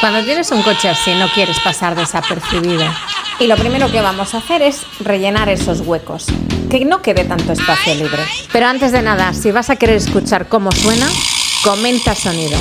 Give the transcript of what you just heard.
Cuando tienes un coche así no quieres pasar desapercibido. Y lo primero que vamos a hacer es rellenar esos huecos, que no quede tanto espacio libre. Pero antes de nada, si vas a querer escuchar cómo suena, comenta sonido.